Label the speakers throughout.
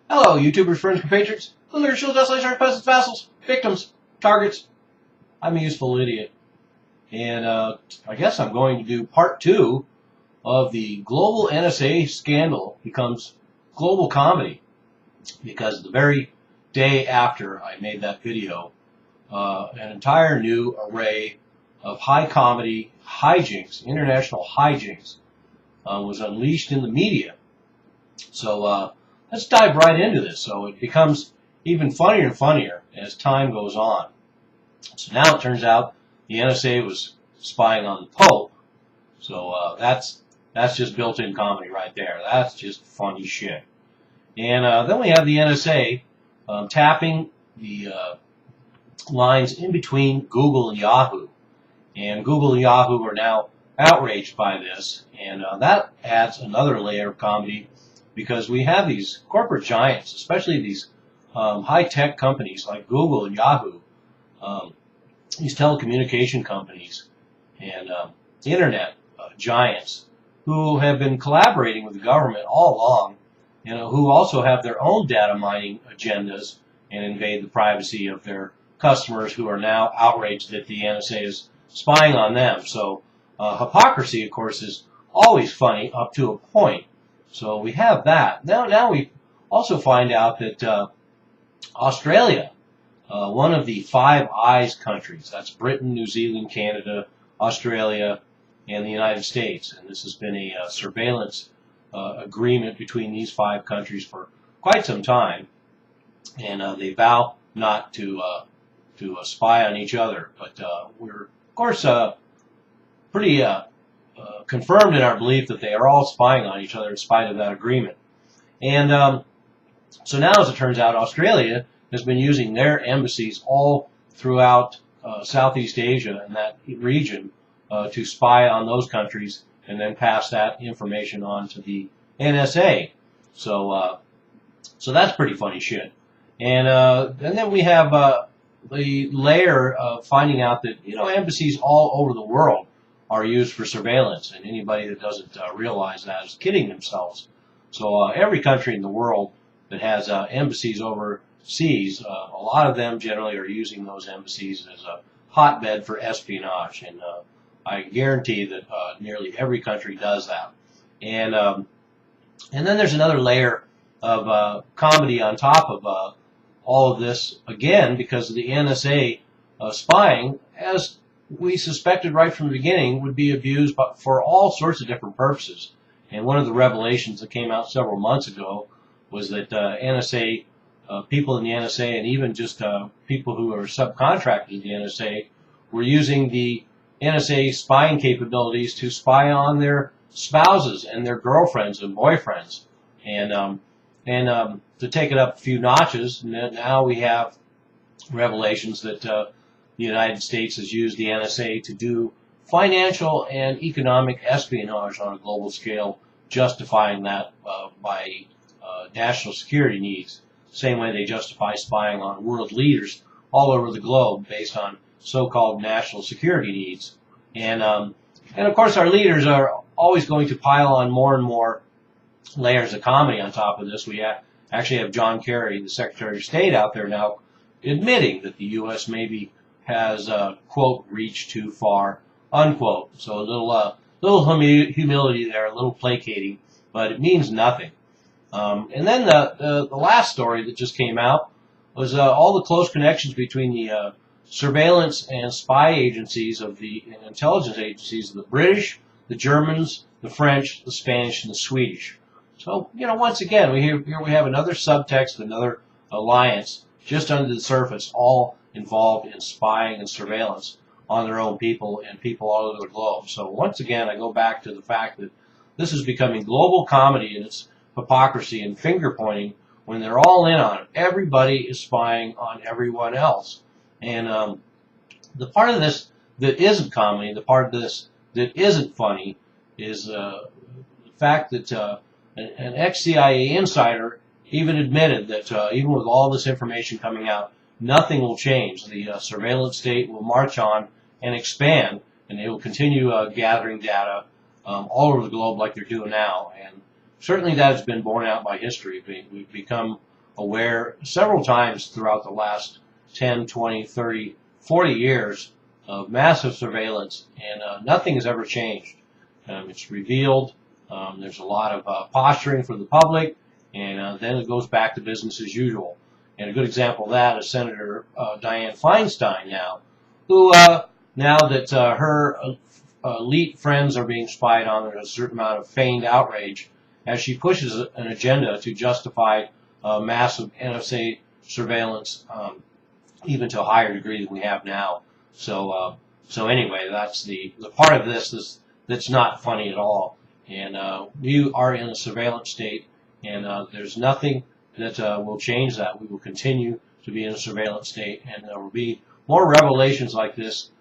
Speaker 1: Hello, YouTubers, friends, compatriots, looters, shield, desolation, peasants, vassals, victims, targets. I'm a useful idiot. And I guess I'm going to do part 2 of the global NSA scandal becomes global comedy. Because the very day after I made that video, an entire new array of high comedy hijinks, international hijinks, was unleashed in the media. So let's dive right into this. So it becomes even funnier and funnier as time goes on. So now it turns out the NSA was spying on the Pope. So that's just built-in comedy right there. That's just funny shit. And then we have the NSA tapping the lines in between Google and Yahoo. And Google and Yahoo are now outraged by this. And that adds another layer of comedy because we have these corporate giants, especially these high-tech companies like Google and Yahoo, these telecommunication companies and internet giants who have been collaborating with the government all along, who also have their own data mining agendas and invade the privacy of their customers who are now outraged that the NSA is spying on them. So hypocrisy, of course, is always funny up to a point. So we have that. Now we also find out that Australia, one of the Five Eyes countries, that's Britain, New Zealand, Canada, Australia, and the United States. And this has been a surveillance agreement between these 5 countries for quite some time. And they vow not to spy on each other. But we're, of course, pretty confirmed in our belief that they are all spying on each other in spite of that agreement. And so now, as it turns out, Australia has been using their embassies all throughout Southeast Asia and that region to spy on those countries and then pass that information on to the NSA. So that's pretty funny shit. And then we have the layer of finding out that embassies all over the world are used for surveillance, and anybody that doesn't realize that is kidding themselves. So every country in the world that has embassies overseas, a lot of them generally are using those embassies as a hotbed for espionage, and I guarantee that nearly every country does that. And then there's another layer of comedy on top of all of this, again, because of the NSA spying, as we suspected right from the beginning, would be abused for all sorts of different purposes. And one of the revelations that came out several months ago was that NSA, people in the NSA, and even just people who are subcontracted to the NSA, were using the NSA spying capabilities to spy on their spouses and their girlfriends and boyfriends. And to take it up a few notches, now we have revelations that the United States has used the NSA to do financial and economic espionage on a global scale, justifying that by national security needs. Same way they justify spying on world leaders all over the globe based on so-called national security needs. And of course, our leaders are always going to pile on more and more layers of comedy on top of this. We actually have John Kerry, the Secretary of State, out there now admitting that the U.S. maybe has, quote, reached too far, unquote. So a little humility there, a little placating, but it means nothing. And then the last story that just came out was all the close connections between the surveillance and spy agencies of the intelligence agencies of the British, the Germans, the French, the Spanish, and the Swedish. So, once again, here we have another subtext, another alliance just under the surface, all involved in spying and surveillance on their own people and people all over the globe. So once again, I go back to the fact that this is becoming global comedy and its hypocrisy and finger pointing when they're all in on it. Everybody is spying on everyone else. And the part of this that isn't comedy, the part of this that isn't funny, is the fact that an ex-CIA insider even admitted that even with all this information coming out, nothing will change. The surveillance state will march on and expand, and they will continue gathering data all over the globe like they're doing now. And certainly that has been borne out by history. We've become aware several times throughout the last 10, 20, 30, 40 years of massive surveillance, and nothing has ever changed. It's revealed. There's a lot of posturing from the public, and then it goes back to business as usual. And a good example of that is Senator Dianne Feinstein now, who now that her elite friends are being spied on, there's a certain amount of feigned outrage as she pushes an agenda to justify massive NSA surveillance, even to a higher degree than we have now. So anyway, that's the part of this that's not funny at all. And we are in a surveillance state, and there's nothing that will change that. We will continue to be in a surveillance state, and there will be more revelations like this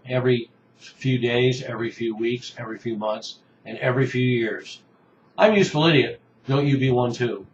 Speaker 1: every few days, every few weeks, every few months, and every few years. I'm a useful idiot. Don't you be one too.